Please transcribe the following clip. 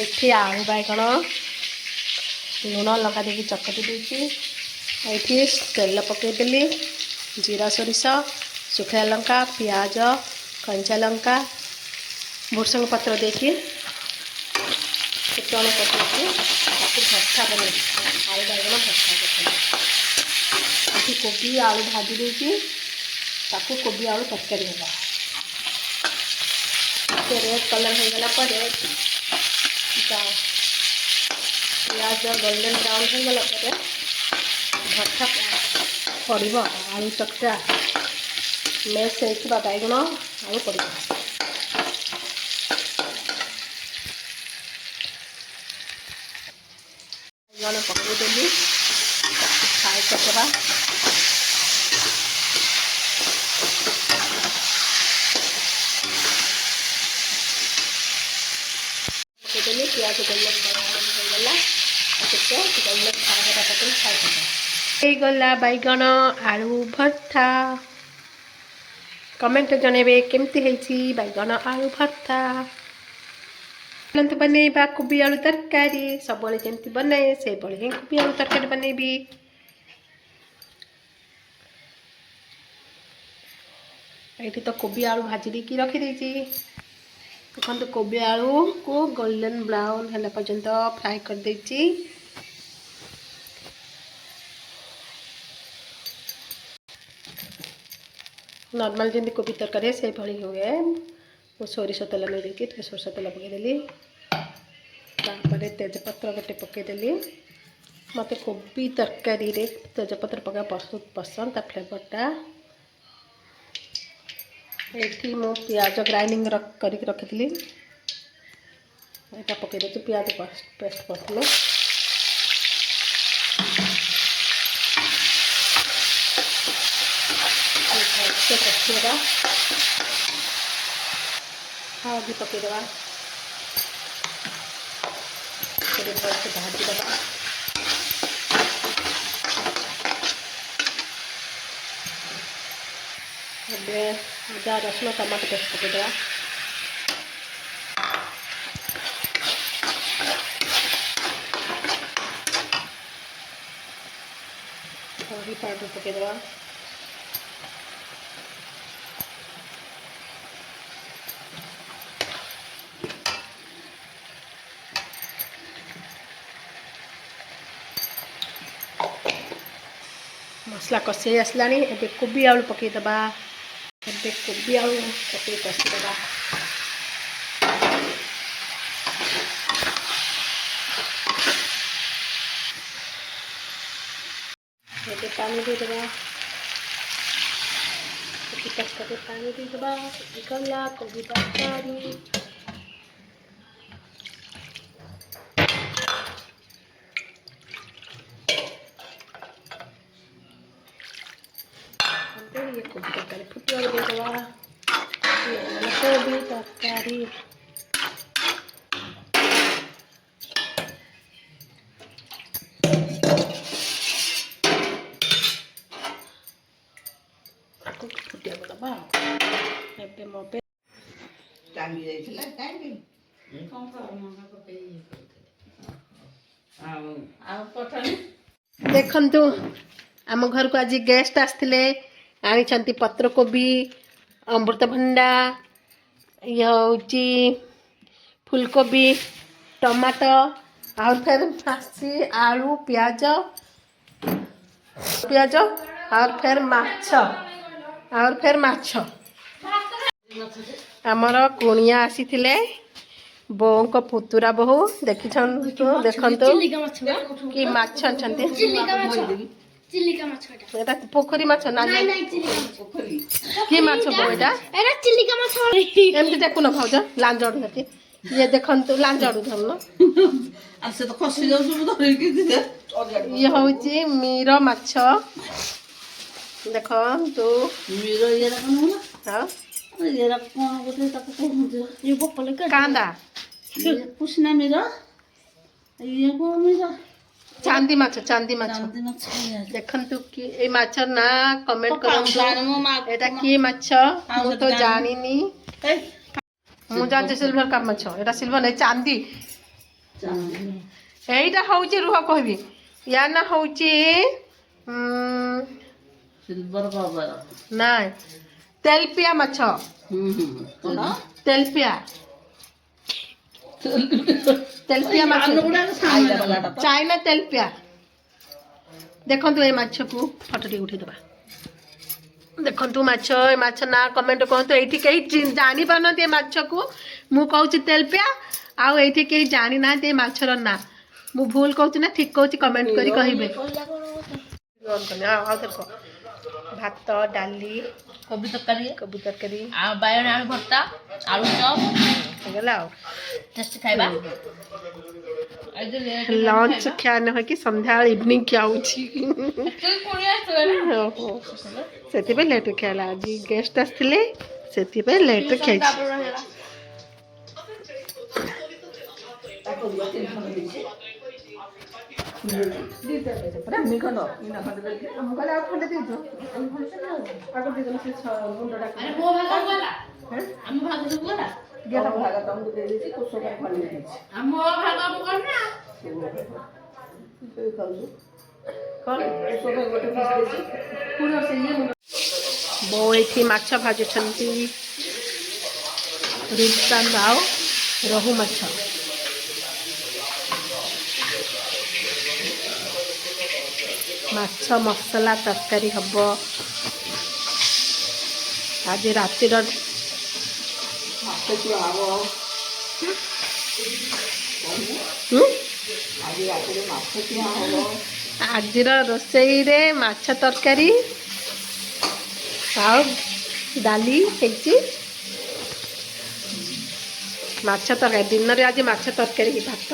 ଏଠି ଆଳୁ ବାଇଗଣ ଲୁଣ ଲଙ୍କା ଦେଇକି ଚକଟି ଦେଇଛି। ଏଠି ତେଲ ପକାଇଦେଲି, ଜିରା ସୋରିଷ ଶୁଖିଲା ଲଙ୍କା ପିଆଜ କଞ୍ଚା ଲଙ୍କା ଭୃଷଙ୍ଗ ପତ୍ର ଦେଇକି ଫୁଟଣ ପକାଇକି ତାକୁ ଭର୍ତ୍ତା ବନେଇଛି। ଆଳୁ ବାଇଗଣ ଭର୍ତ୍ତା କରିଥିଲି। ଏଠି କୋବି ଆଳୁ ଭାଜି ଦେଇଛି, ତାକୁ କୋବି ଆଳୁ ତରକାରୀ ହେବ। ଟିକେ ରେଡ୍ କଲର୍ ହେଇଗଲା ପରେ ପିଆଜ ଗୋଲ୍ଡେନ୍ ବ୍ରାଉନ୍ ହେଇଗଲା ପରେ ଭର୍ତ୍ତା ପଡ଼ିବ। ଆଳୁ ଚକଟା ମେସ୍ ହେଇଥିବା ବାଇଗଣ ଆଳୁ ପଡ଼ିବ। ବାଇଗଣ ପକାଇଦେଲି, ତାକୁ ଫ୍ରାଏ କରିଦେବା। ପକାଇଦେଲି, ପିଆଜ ଗୋଲ୍ଡେନ୍ ବ୍ରାଉନ୍ ହେଇଗଲା। ଗୋଲ୍ଡେନ୍ ଫ୍ରାଏ ହେବା ପକେଇ ଫ୍ରାଏ କରିଦେବା। ହେଇଗଲା ବାଇଗଣ ଆଳୁ ଭର୍ତ୍ତା। କମେଣ୍ଟରେ ଜଣାଇବେ କେମିତି ହେଇଛି ବାଇଗଣ ଆଳୁ ଭର୍ତ୍ତା। ବନେଇବା କୋବି ଆଳୁ ତରକାରୀ ସବୁବେଳେ ଯେମିତି ବନାଏ ସେଇଭଳି ହିଁ କୋବି ଆଳୁ ତରକାରୀ ବନେଇବି। ଏଇଠି ତ କୋବି ଆଳୁ ଭାଜି ଦେଇକି ରଖିଦେଇଛି। ଦେଖନ୍ତୁ କୋବି ଆଳୁକୁ ଗୋଲ୍ଡେନ୍ ବ୍ରାଉନ୍ ହେଲା ପର୍ଯ୍ୟନ୍ତ ଫ୍ରାଏ କରିଦେଇଛି। ନର୍ମାଲ ଯେମିତି କୋବି ତରକାରୀ ସେଇଭଳି ହୁଏ। ମୁଁ ସୋରିଷ ତେଲ ନେଇ ଦେଇକି ଟିକେ ସୋରିଷ ତେଲ ପକାଇଦେଲି। ତାପରେ ତେଜପତ୍ର ଗୋଟେ ପକାଇଦେଲି। ମୋତେ କୋବି ତରକାରୀରେ ତେଜପତ୍ର ପକାଇବା ବହୁତ ପସନ୍ଦ, ତା ଫ୍ଲେଭରଟା। ଏଠି ମୁଁ ପିଆଜ ଗ୍ରାଇଣ୍ଡିଙ୍ଗ କରିକି ରଖିଥିଲି, ଏଇଟା ପକାଇ ଦେଉଛି। ପିଆଜ ପେଷ୍ଟ କରିଥିଲେ ଭଲସେ କଷିଦେବା। ହଳଦୀ ପକାଇଦେବା, ଭଲସେ ଭାଜିଦେବା। ଏବେ ଅଦା ରସୁଣ ଟମାଟୋ ପେଷ୍ଟ ପକାଇଦେବା। ହଳଦୀ ପାଉଡ଼ର ପକାଇଦେବା। ମସଲା କଷି ଆସିଲାଣି, ଏବେ କୋବି ଆଳୁ ପକାଇଦେବା। ଏବେ କୋବି ଆଳୁ ପକାଇ କଷିଦେବା। ଏବେ ପାଣି ଦେଇଦେବା। ତରକାରୀ ପାଣି ଦେଇଦେବା। ଗଲା କୋବି ତରକାରୀ। ये कोबी तरकारी फुटबॉल देवा। ये कोबी तरकारी फुटिया दबा। एबे मोबे टांगी जाइछला टांगी कोन मंगा पकई आ पठन देखंतु आम घर को आज गेस्ट आसथिले आनी पत्रकोबी अमृतभंडा ये फुलकोबी टमाटो और फिर मासी आलू प्याज प्याज और फिर माछ और फिर माछ आमर कुणिया आसीथिले बों को पुतुरा बहु देखी देखंतु कि माछ अछंती चिलिका माछ एटा पोखरी माछ ना पोखरी की माछ बो एटा चिलिका माछ एमती देखुन भाउज लांजड़ हेती ये देखंतु लांजड़ धरलो आ से तो खसी जाउ सब धरि कि दे ये होची मीरो माछ देखंतु मीरो ये कोन होला हां ये कोन बोले तक कहन ये बोपले का कांदा ये पुष्ना मीरो ये को मीरो चांदी माछ देखंतु कि ए माछर ना कमेंट करंतु एटा की माछ मु तो जानिनी मु जान सिल्वर का माछ एटा सिल्वर नै चांदी এইটা হচ্ছে রুহ কহবি ইয়া না হচ্ছে ସିଲଭର କଲର। ନାଇଁ ତେଲପିଆ ମାଛ ତେଲପିଆ ତେଲପିଆ ମାଛ ଚାଇନା ତେଲପିଆ ଦେଖନ୍ତୁ ଏ ମାଛକୁ ଫଟୋ ଟିକେ ଉଠେଇଦେବା ଦେଖନ୍ତୁ ମାଛ ଏ ମାଛ ନା କମେଣ୍ଟ କରନ୍ତୁ ଏଇଠି କେହି ଜାଣିପାରୁନାହାନ୍ତି ଏ ମାଛକୁ ମୁଁ କହୁଛି ତେଲପିଆ ଆଉ ଏଇଠି କେହି ଜାଣିନାହାନ୍ତି ଏ ମାଛର ନା ମୁଁ ଭୁଲ କହୁଛି ନା ଠିକ କହୁଛି କମେଣ୍ଟ କରି କହିବେ ଆଉ ଦେଖ ଭାତ ଡାଲି କୋବି ତରକାରୀ ତରକାରୀ ଆଉ ବାଇଗଣ ଆଳୁ ଭର୍ତ୍ତା ଆଳୁ ଚପ୍ ହେଇଗଲା ଆଉ ଟେଷ୍ଟି ଖାଇବା ଲଞ୍ଚ ଖିଆ ନୁହେଁ କି ସନ୍ଧ୍ୟାବେଳେ ଇଭିନିଂ ଖିଆ ହେଉଛି ଓହୋ ସେଥିପାଇଁ ଲେଟ୍ ଖିଆ ହେଲା ଆଜି ଗେଷ୍ଟ ଆସିଥିଲେ ସେଥିପାଇଁ ଲେଟ୍ ଖିଆଇଛି ବୋଉ ଏଇଠି ମାଛ ଭାଜୁଛନ୍ତି ରୁପଚାନ୍ଦ ଆଉ ରୋହୁ ମାଛ ମାଛ ମସଲା ତରକାରୀ ହବ ଆଜି ରାତିର ଆଜିର ରୋଷେଇରେ ମାଛ ତରକାରୀ ଆଉ ଡାଲି ହେଇଛି ମାଛ ତରକାରୀ ଦିନରେ ଆଜି ମାଛ ତରକାରୀ ଭାତ